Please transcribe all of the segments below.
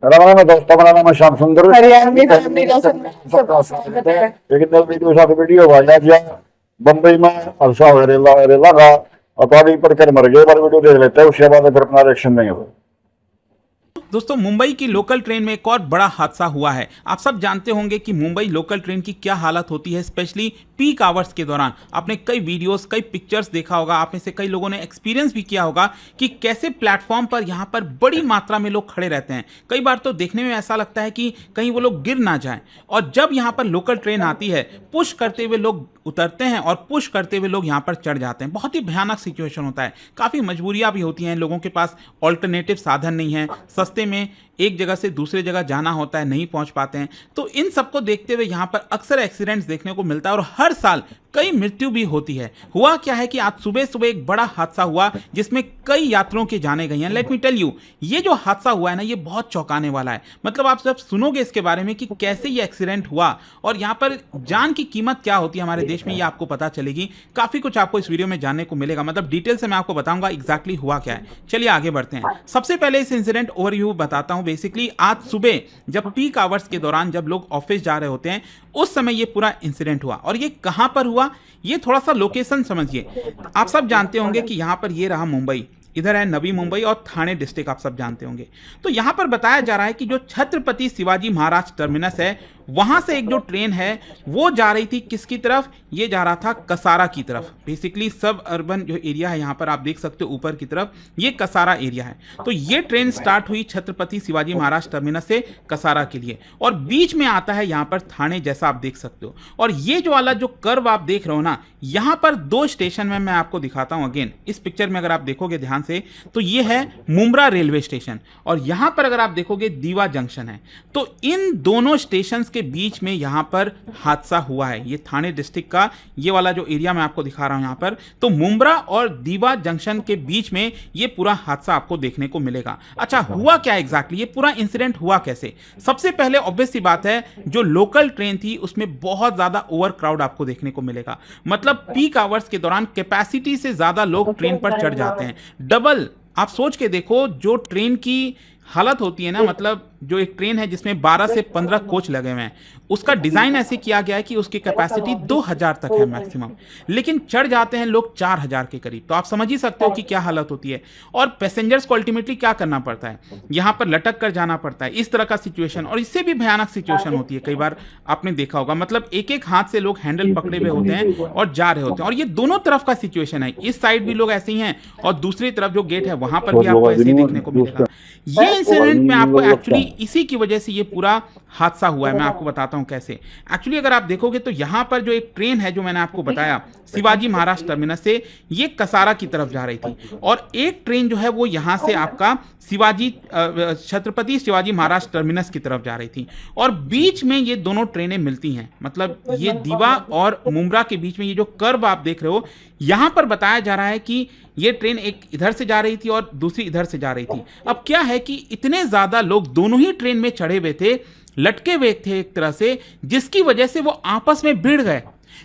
राम दोस्तों, मेरा नाम है श्याम सुंदर। हरियाणवी फैमिली का सबका स्वागत है। एक नई वीडियो साथ वीडियो भाई आज बम्बई में हादसा हो रेला का अपारी पढ़ कर मर गए। वीडियो देख लेते हैं, उसके बाद फिर अपना रिएक्शन देंगे। दोस्तों, मुंबई की लोकल ट्रेन में एक और बड़ा हादसा हुआ है। आप सब जानते होंगे कि मुंबई लोकल ट्रेन की क्या हालत होती है, स्पेशली पीक आवर्स के दौरान। आपने कई वीडियोस, कई पिक्चर्स देखा होगा, आप में से कई लोगों ने एक्सपीरियंस भी किया होगा कि कैसे प्लेटफॉर्म पर यहाँ पर बड़ी मात्रा में लोग खड़े रहते हैं। कई बार तो देखने में ऐसा लगता है कि कहीं वो लोग गिर ना जाएं। और जब यहाँ पर लोकल ट्रेन आती है, पुश करते हुए लोग उतरते हैं और पुश करते हुए लोग यहाँ पर चढ़ जाते हैं। बहुत ही भयानक सिचुएशन होता है। काफ़ी मजबूरियाँ भी होती हैं, लोगों के पास ऑल्टरनेटिव साधन नहीं है, सस्ते में एक जगह से दूसरे जगह जाना होता है, नहीं पहुंच पाते हैं। तो इन सबको देखते हुए यहाँ पर अक्सर एक्सीडेंट्स देखने को मिलता है और हर साल कई मृत्यु भी होती है। हुआ क्या है कि आज सुबह सुबह एक बड़ा हादसा हुआ जिसमें कई यात्रियों के जाने गए हैं। लेट मी टेल यू, ये जो हादसा हुआ है ना, ये बहुत चौंकाने वाला है। मतलब आप जब सुनोगे इसके बारे में कि कैसे ये एक्सीडेंट हुआ और यहाँ पर जान की कीमत क्या होती है हमारे देश में, ये आपको पता चलेगी। काफ़ी कुछ आपको इस वीडियो में जानने को मिलेगा। मतलब डिटेल से मैं आपको बताऊंगा एग्जैक्टली हुआ क्या है। चलिए आगे बढ़ते हैं। सबसे पहले इस इंसिडेंट ओवरव्यू बताता हूं। बेसिकली आज सुबह जब पीक आवर्स के दौरान जब लोग ऑफिस जा रहे होते हैं, उस समय ये पूरा इंसिडेंट हुआ। और ये कहां पर हुआ, ये थोड़ा सा लोकेशन समझिए। आप सब जानते होंगे कि यहां पर ये रहा मुंबई, इधर है नवी मुंबई और ठाणे डिस्ट्रिक्ट, आप सब जानते होंगे। तो यहां पर बताया जा रहा है कि जो छत्रपति शिवाजी महाराज टर्मिनस है, वहां से एक जो ट्रेन है वो जा रही थी किसकी तरफ, ये जा रहा था कसारा की तरफ। बेसिकली सब अर्बन जो एरिया है, यहां पर आप देख सकते हो ऊपर की तरफ, ये कसारा एरिया है। तो ये ट्रेन स्टार्ट हुई छत्रपति शिवाजी महाराज टर्मिनस से कसारा के लिए और बीच में आता है यहां पर ठाणे, जैसा आप देख सकते हो। और ये जो वाला जो कर्व आप देख रहे हो ना, यहां पर दो स्टेशन में मैं आपको दिखाता हूं। अगेन इस पिक्चर में अगर आप देखोगे ध्यान से, तो ये है मुंब्रा रेलवे स्टेशन और यहां पर अगर आप देखोगे दीवा जंक्शन है। तो इन दोनों स्टेशन के बीच में यहां पर हादसा हुआ है। ये ठाणे डिस्ट्रिक्ट का ये वाला जो एरिया मैं आपको दिखा रहा हूं यहां पर, तो मुंब्रा और दीवा जंक्शन के बीच में ये पूरा हादसा आपको देखने को मिलेगा। अच्छा, हुआ क्या एग्जैक्टली, ये पूरा इंसिडेंट हुआ कैसे? सबसे पहले ऑब्वियस सी बात है, जो लोकल ट्रेन थी उसमें बहुत ज्यादा ओवर क्राउड आपको देखने को मिलेगा। मतलब पीक आवर्स के दौरान कैपेसिटी से ज्यादा लोग ट्रेन पर चढ़ जाते हैं। डबल आप सोच के देखो, जो ट्रेन की हालत होती है ना, मतलब जो एक ट्रेन है जिसमें 12 से 15 कोच लगे हुए हैं, उसका डिज़ाइन ऐसे किया गया है कि उसकी कैपेसिटी 2000 तक है मैक्सिमम, लेकिन चढ़ जाते हैं लोग 4000 के करीब। तो आप समझ ही सकते हो कि क्या हालत होती है। और पैसेंजर्स को अल्टीमेटली क्या करना पड़ता है, यहाँ पर लटक कर जाना पड़ता है। इस तरह का सिचुएशन, और इससे भी भयानक सिचुएशन होती है, कई बार आपने देखा होगा। मतलब एक एक हाथ से लोग हैंडल पकड़े हुए होते हैं और जा रहे होते हैं। और ये दोनों तरफ का सिचुएशन है, इस साइड भी लोग ऐसे ही हैं और दूसरी तरफ जो गेट है वहां पर भी आपको ऐसे ही देखने को मिलेगा। ये इंसिडेंट में आपको एक्चुअली इसी की वजह से ये पूरा हादसा हुआ है। मैं आपको बताता हूं कैसे। एक्चुअली अगर आप देखोगे तो यहां पर जो एक ट्रेन है, जो मैंने आपको बताया शिवाजी महाराज टर्मिनस से, ये कसारा की तरफ जा रही थी और एक ट्रेन जो है वो यहां से आपका छत्रपति शिवाजी महाराज टर्मिनस की तरफ जा रही थी और बीच में ये दोनों ट्रेनें मिलती हैं। मतलब ये दीवा और मुंब्रा के बीच में ये जो कर्व आप देख रहे हो, यहां पर बताया जा रहा है कि ये ट्रेन एक इधर से जा रही थी और दूसरी इधर से जा रही थी। अब क्या है कि इतने ज्यादा लोग दोनों ही ट्रेन में चढ़े हुए थे, लटके हुए थे एक तरह से, जिसकी वजह से वो आपस में भिड़ गए।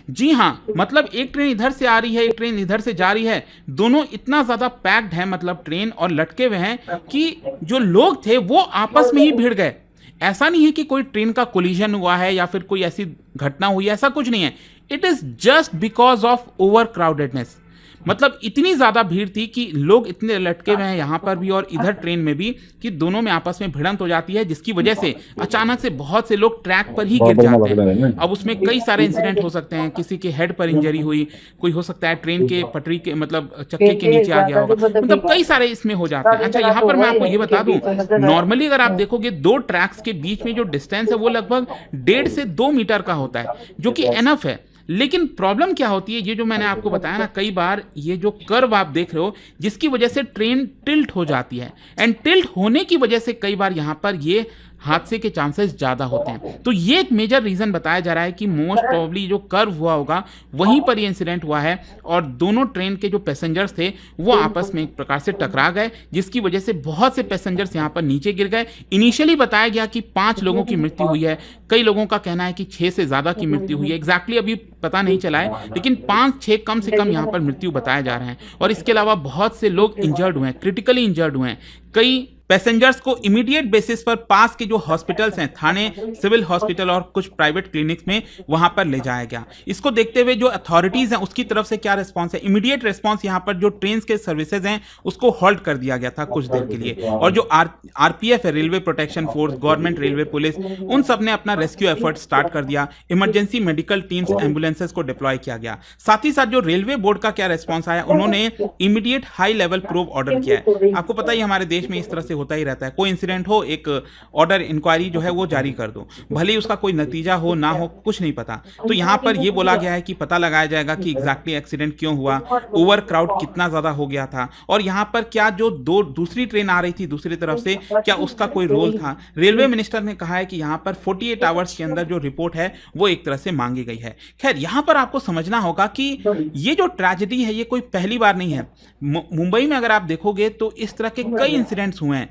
जी हाँ, मतलब एक ट्रेन इधर से आ रही है, एक ट्रेन इधर से जा रही है, दोनों इतना ज्यादा पैक्ड है, मतलब ट्रेन और लटके हुए हैं कि जो लोग थे वो आपस में ही भिड़ गए। ऐसा नहीं है कि कोई ट्रेन का कोलिजन हुआ है या फिर कोई ऐसी घटना हुई है, ऐसा कुछ नहीं है। It is just because of over crowdedness. मतलब इतनी ज्यादा भीड़ थी कि लोग इतने लटके हुए हैं यहाँ पर भी और इधर ट्रेन में भी, कि दोनों में आपस में भिड़ंत हो जाती है, जिसकी वजह से अचानक से बहुत से लोग ट्रैक पर ही गिर जाते हैं। अब उसमें कई सारे इंसिडेंट हो सकते हैं, किसी के हेड पर इंजरी हुई, कोई हो सकता है ट्रेन के पटरी के मतलब चक्के के नीचे आ गया होगा, मतलब कई सारे इसमें हो जाते हैं। अच्छा, यहाँ पर मैं आपको ये बता दूं, नॉर्मली अगर आप देखोगे दो ट्रैक्स के बीच में जो डिस्टेंस है वो लगभग 1.5 से 2 मीटर का होता है, जो कि एनफ है। लेकिन प्रॉब्लम क्या होती है, ये जो मैंने आपको बताया ना, कई बार ये जो कर्व आप देख रहे हो, जिसकी वजह से ट्रेन टिल्ट हो जाती है, एंड टिल्ट होने की वजह से कई बार यहाँ पर ये हादसे के चांसेस ज़्यादा होते हैं। तो ये एक मेजर रीज़न बताया जा रहा है कि मोस्ट प्रोबेबली जो कर्व हुआ होगा वहीं पर ये इंसिडेंट हुआ है और दोनों ट्रेन के जो पैसेंजर्स थे वो आपस में एक प्रकार से टकरा गए, जिसकी वजह से बहुत से पैसेंजर्स यहाँ पर नीचे गिर गए। इनिशियली बताया गया कि 5 लोगों की मृत्यु हुई है, कई लोगों का कहना है कि 6 से ज़्यादा की मृत्यु हुई है। एग्जैक्टली अभी पता नहीं चला है, लेकिन 5-6 कम से कम यहाँ पर मृत्यु बताए जा रहे हैं। और इसके अलावा बहुत से लोग इंजर्ड हुए हैं, क्रिटिकली इंजर्ड हुए हैं। कई पैसेंजर्स को इमीडिएट बेसिस पर पास के जो हॉस्पिटल्स हैं, थाने, सिविल हॉस्पिटल और कुछ प्राइवेट क्लिनिक्स में वहां पर ले जाया गया। इसको देखते हुए जो अथॉरिटीज हैं उसकी तरफ से क्या रिस्पॉन्स है, इमीडिएट रिस्पॉन्स यहां पर जो ट्रेन के सर्विसेज हैं उसको हॉल्ट कर दिया गया था कुछ देर के लिए, और जो आरपीएफ है, railway protection force, government railway police, उन सब ने अपना रेस्क्यू एफर्ट स्टार्ट कर दिया। इमरजेंसी मेडिकल टीम्स, एम्बुलेंसेस को डिप्लॉय किया गया। साथ ही साथ जो रेलवे बोर्ड का क्या रिस्पॉन्स आया, उन्होंने immediate high level probe order किया है। आपको पता ही हमारे देश में इस तरह से होता ही रहता है, कोई इंसिडेंट हो एक ऑर्डर इंक्वायरी जो है वो जारी कर दो, भले ही उसका कोई नतीजा हो ना हो, कुछ नहीं पता। तो यहां पर ये बोला गया है कि पता लगाया जाएगा कि एग्जैक्टली एक्सीडेंट क्यों हुआ, ओवर क्राउड कितना ज्यादा हो गया था, और यहां पर क्या जो दूसरी ट्रेन आ रही थी दूसरी तरफ से, क्या उसका कोई रोल था। रेलवे मिनिस्टर ने कहा है कि यहां पर 48 आवर्स के अंदर जो रिपोर्ट है वो एक तरह से मांगी गई है। खैर, यहां पर आपको समझना होगा कि ये जो ट्रेजेडी है ये कोई पहली बार नहीं है। मुंबई में अगर आप देखोगे तो इस तरह के कई इंसिडेंट्स हुए हैं,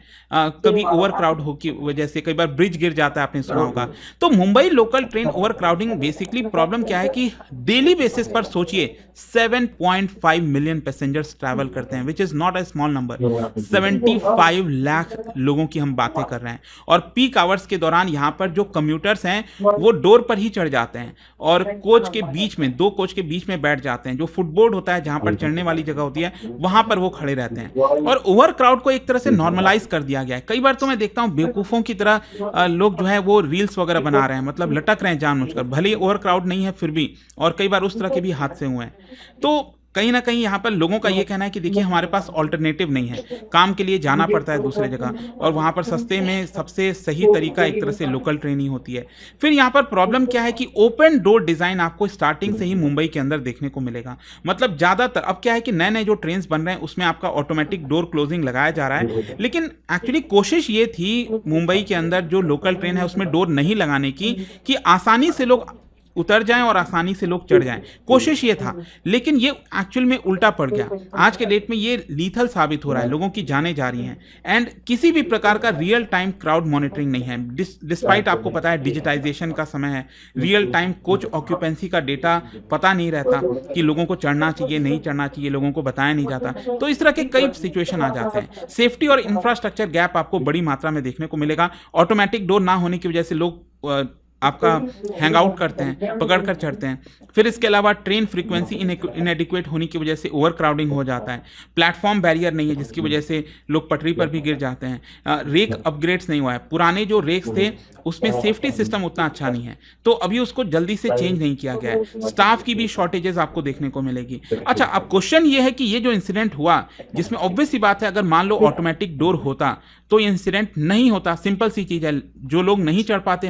कभी ओवर क्राउड हो की वजह से, कई बार ब्रिज गिर जाता है, आपने सुना होगा। तो Mumbai local train over crowding basically problem क्या है कि डेली बेसिस पर सोचिए 7.5 मिलियन पैसेंजर्स ट्रैवल करते हैं, which is not a small number. 75 lakh लोगों की हम बातें कर रहे हैं, और पीक आवर्स के दौरान यहां पर जो कम्यूटर्स हैं वो डोर पर ही चढ़ जाते हैं और कोच के बीच में, दो कोच के बीच में बैठ जाते हैं। जो फुटबोर्ड होता है जहां पर चढ़ने वाली जगह होती है वहां पर वो खड़े रहते हैं, और ओवर क्राउड को एक तरह से नॉर्मलाइज कर दिया गया है। कई बार तो मैं देखता हूं बेवकूफों की तरह लोग जो है वो रील्स वगैरह बना रहे हैं, मतलब लटक रहे हैं जानबूझकर, भले ही ओवर क्राउड नहीं है फिर भी, और कई बार उस तरह के भी हादसे हुए हैं। तो कहीं ना कहीं यहाँ पर लोगों का ये कहना है कि देखिए हमारे पास ऑल्टरनेटिव नहीं है, काम के लिए जाना पड़ता है दूसरे जगह, और वहाँ पर सस्ते में सबसे सही तरीका एक तरह से लोकल ट्रेन ही होती है। फिर यहाँ पर प्रॉब्लम क्या है कि ओपन डोर डिज़ाइन आपको स्टार्टिंग से ही मुंबई के अंदर देखने को मिलेगा। मतलब ज़्यादातर अब क्या है कि नए नए जो ट्रेन बन रहे हैं उसमें आपका ऑटोमेटिक डोर क्लोजिंग लगाया जा रहा है, लेकिन एक्चुअली कोशिश ये थी मुंबई के अंदर जो लोकल ट्रेन है उसमें डोर नहीं लगाने की, कि आसानी से लोग उतर जाएं और आसानी से लोग चढ़ जाएं, कोशिश ये था। लेकिन ये एक्चुअल में उल्टा पड़ गया। आज के डेट में ये लीथल साबित हो रहा है, लोगों की जानें जा रही हैं, एंड किसी भी प्रकार का रियल टाइम क्राउड मॉनिटरिंग नहीं है। डिस्पाइट आपको पता है डिजिटाइजेशन का समय है, रियल टाइम कोच ऑक्यूपेंसी का डेटा पता नहीं रहता कि लोगों को चढ़ना चाहिए नहीं चढ़ना चाहिए, लोगों को बताया नहीं जाता। तो इस तरह के कई सिचुएशन आ जाते हैं। सेफ्टी और इंफ्रास्ट्रक्चर गैप आपको बड़ी मात्रा में देखने को मिलेगा। ऑटोमेटिक डोर ना होने की वजह से लोग आपका हैंग आउट करते हैं, पकड़ कर चढ़ते हैं। फिर इसके अलावा ट्रेन फ्रीक्वेंसी इनएडिक्वेट होने की वजह से ओवर क्राउडिंग हो जाता है। प्लेटफॉर्म बैरियर नहीं है जिसकी वजह से लोग पटरी पर भी गिर जाते हैं। रेक अपग्रेड्स नहीं हुआ है, पुराने जो रेक्स थे उसमें सेफ्टी सिस्टम उतना अच्छा नहीं है, तो अभी उसको जल्दी से चेंज नहीं किया गया है। स्टाफ की भी शॉर्टेजेस आपको देखने को मिलेगी। अच्छा, अब क्वेश्चन ये है कि ये जो इंसिडेंट हुआ, जिसमें ऑब्वियस सी बात है अगर मान लो ऑटोमेटिक डोर होता तो ये इंसिडेंट नहीं होता। सिंपल सी चीज है, जो लोग नहीं चढ़ पाते,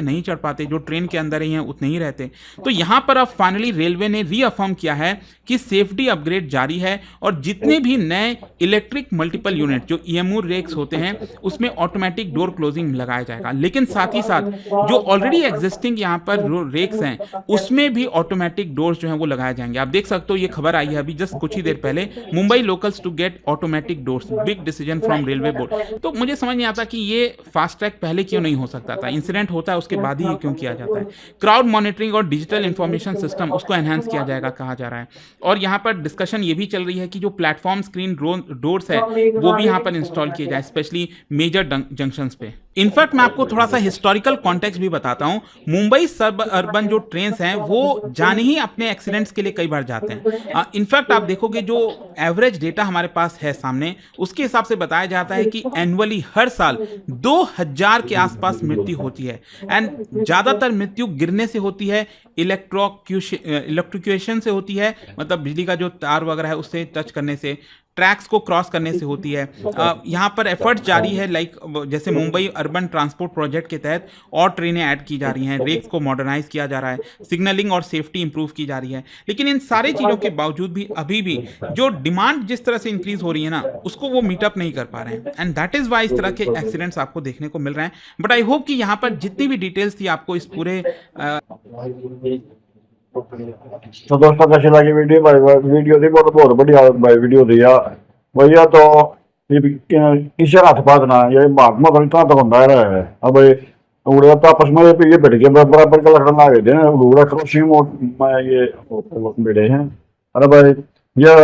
जो ट्रेन के अंदर ही हैं उतने ही रहते। तो यहां पर अब फाइनली रेलवे ने रीअफर्म किया है कि सेफ्टी अपग्रेड जारी है, और जितने भी नए इलेक्ट्रिक मल्टीपल यूनिट जो ईएमयू रेक्स होते हैं उसमें ऑटोमेटिक डोर क्लोजिंग लगाया जाएगा। लेकिन साथ ही साथ जो ऑलरेडी एग्जिस्टिंग यहां पर रेक्स हैं उसमें भी ऑटोमेटिक डोर्स जो हैं वो लगाए जाएंगे। आप देख सकते हो, ये खबर आई है अभी जस्ट कुछ ही देर पहले, Mumbai locals to get automatic doors, big decision from railway board. तो मुझे समझ नहीं आता कि ये फास्ट ट्रैक पहले क्यों नहीं हो सकता था, इंसिडेंट होता है उसके बाद ही ये क्यों किया जाता है। क्राउड मॉनिटरिंग और डिजिटल इंफॉर्मेशन सिस्टम उसको एनहांस किया जाएगा कहा जा रहा है, और यहां पर डिस्कशन ये भी चल रही है कि जो प्लेटफॉर्म स्क्रीन डोर्स है वो भी यहां पर इंस्टॉल किए जाए, स्पेशली मेजर जंक्शंस पे। इनफैक्ट मैं आपको थोड़ा सा हिस्टोरिकल कॉन्टेक्स्ट भी बताता हूं। मुंबई सब अर्बन जो ट्रेन्स हैं वो जाने ही अपने एक्सीडेंट्स के लिए कई बार जाते हैं। इनफैक्ट आप देखोगे जो एवरेज डेटा हमारे पास है सामने, उसके हिसाब से बताया जाता है कि एनुअली हर साल 2000 के आसपास मृत्यु होती है, एंड ज्यादातर मृत्यु गिरने से होती है, इलेक्ट्रिक्यूशन से होती है, मतलब बिजली का जो तार वगैरह है उससे टच करने से, ट्रैक्स को क्रॉस करने से होती है। यहाँ पर एफर्ट्स जारी है, लाइक जैसे मुंबई अर्बन ट्रांसपोर्ट प्रोजेक्ट के तहत और ट्रेनें ऐड की जा रही हैं, रेक्स को मॉडर्नाइज किया जा रहा है, सिग्नलिंग और सेफ्टी इंप्रूव की जा रही है। लेकिन इन सारी चीज़ों के बावजूद भी अभी भी जो डिमांड जिस तरह से इंक्रीज हो रही है ना, उसको वो मीटअप नहीं कर पा रहे हैं, एंड दैट इज वाई इस तरह के एक्सीडेंट्स आपको देखने को मिल रहे हैं। बट आई होप कि यहाँ पर जितनी भी डिटेल्स थी आपको इस पूरे तो दोस्तों कैसी लगी वीडियो? भाई वीडियो थी बहुत बढ़िया भाई वीडियो थी यार भैया। तो इसे हाथ पातना ये महात्मा तो इतना तो होता है। अब उड़े तो आपस में ये बैठ के बराबर का लड़ना आ गए थे, उड़ा क्रॉसिंग में ये बैठे हैं। अरे भाई ये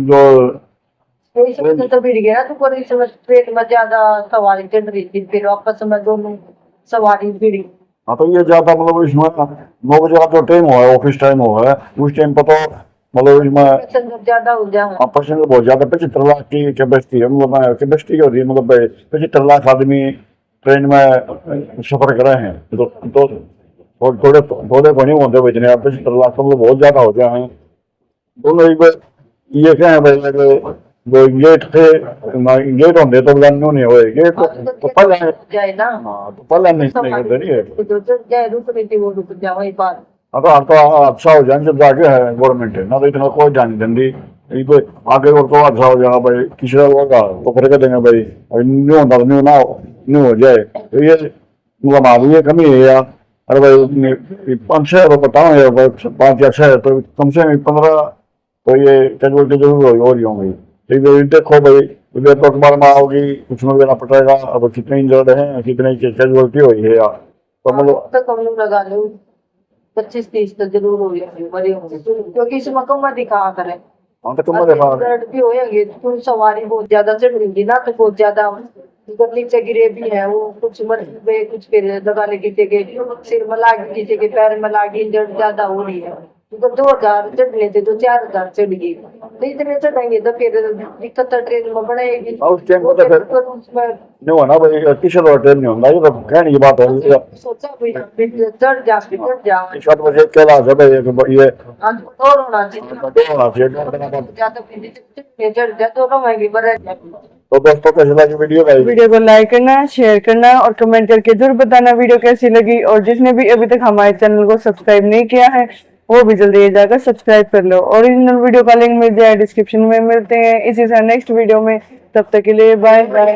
जो इसमें तो भिड़ गया तो पर इसमें ट्रेन में ज्यादा सवारी चढ़ रही थी, फिर आपस में दोनों सवारी भिड़ी। हाँ तो ये ज्यादा मतलब इसमें 9 बजे का जो टाइम हुआ है, ऑफिस टाइम हुआ है, उस टाइम पर तो मतलब इसमें पैसेंजर ज्यादा हो जाए। पैसेंजर बहुत ज्यादा, 75 लाख की कैपेसिटी है, मतलब कैपेसिटी होती है, मतलब 75 लाख आदमी ट्रेन में सफर कर रहे हैं, तो थोड़े थोड़े को नहीं होते इतने, 75 लाख तो मतलब बहुत ज्यादा हो गया है। दोनों एक बार ये क्या है भाई, वो गेट थे, गेट होंगे तो नहीं हुए, गेट तो पहले जाए ना, हाँ तो पहले नहीं करते नहीं है। जो चढ़ जाए रुक रही थी, वो रुक जाए वहीं पार। हाँ तो हादसा हो जाए जब आगे है गवर्नमेंट है ना, तो इतना कोई ध्यान नहीं देती, ये तो आगे और तो हादसा हो जाएगा भाई, किसी का होगा तो फिर कह देंगे भाई न्यू होता तो न्यू ना न्यू हो जाए, तो ये मतलब हमारी ये कमी है यार। अरे भाई 5-6 बताओ यार भाई, 5 या 6 तो कम से कम 15 तो ये कैजुअलिटी जरूर हो रही होंगी। तो ये देखो भाई, तो अखबार में आओगी, कुछ में देना पड़ेगा, अब कितने इंजर्ड हैं, कितने कैजुअलिटी हुई है यार, तो मतलब तो कम लोग लगा लो, 25-30 तो जरूर हो जाएंगे, बड़े होंगे, क्योंकि इसमें कम दिखा करे। हाँ तो तुम देखा भी होएंगे तो सवारी बहुत ज्यादा चढ़ रही ना, तो बहुत ज्यादा उधर नीचे गिरे भी है, वो कुछ मर गए, कुछ फिर दगाले किसी के सिर में लागी, किसी के पैर में लागी, इंजर्ड ज्यादा हो रही है। तो 2000 चढ़ने थे तो 4000 चढ़ गई, तो इतने चढ़ेंगे तो फिर दिक्कत तो ट्रेन में बढ़ेगी। उस टाइम को तो फिर उसमें नहीं होना भाई, किसी का ट्रेन नहीं होता, ये तो कहने की बात है। सोचा भी चढ़ जा 7 बजे कैलाश है भाई, ये और होना चाहिए, दो होना चाहिए। ज्यादा फिर चढ़ जा तो रहेंगे बड़े। तो दोस्तों कैसे लगी वीडियो भाई, वीडियो को लाइक करना, शेयर करना और कमेंट करके जरूर बताना वीडियो कैसी लगी। और जिसने भी अभी तक हमारे चैनल को सब्सक्राइब नहीं किया है वो भी जल्दी जाकर सब्सक्राइब कर लो। ओरिजिनल वीडियो का लिंक मिल जाए डिस्क्रिप्शन में। मिलते हैं इसी तरह नेक्स्ट वीडियो में, तब तक के लिए बाय बाय।